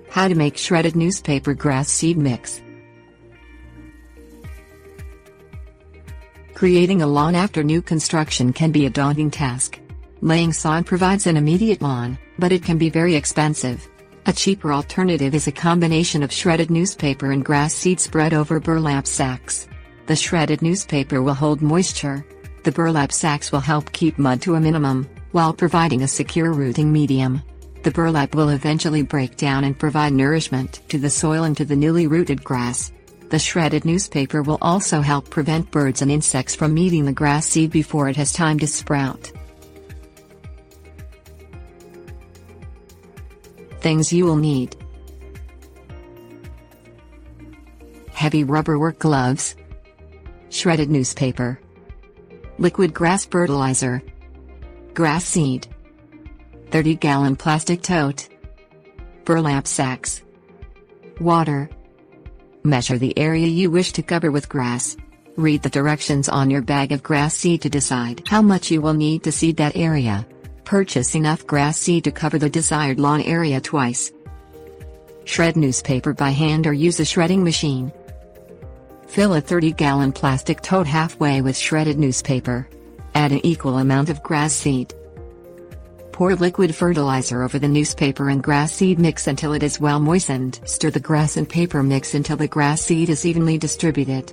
How to make shredded newspaper grass seed mix. Creating a lawn after new construction can be a daunting task. Laying sod provides an immediate lawn, but it can be very expensive. A cheaper alternative is a combination of shredded newspaper and grass seed spread over burlap sacks. The shredded newspaper will hold moisture. The burlap sacks will help keep mud to a minimum, while providing a secure rooting medium. The burlap will eventually break down and provide nourishment to the soil and to the newly rooted grass. The shredded newspaper will also help prevent birds and insects from eating the grass seed before it has time to sprout. Things you will need: heavy rubber work gloves, shredded newspaper, liquid grass fertilizer, grass seed, 30-gallon plastic tote, burlap sacks, water. Measure the area you wish to cover with grass. Read the directions on your bag of grass seed to decide how much you will need to seed that area. Purchase enough grass seed to cover the desired lawn area twice. Shred newspaper by hand or use a shredding machine. Fill a 30-gallon plastic tote halfway with shredded newspaper. Add an equal amount of grass seed. Pour liquid fertilizer over the newspaper and grass seed mix until it is well moistened. Stir the grass and paper mix until the grass seed is evenly distributed.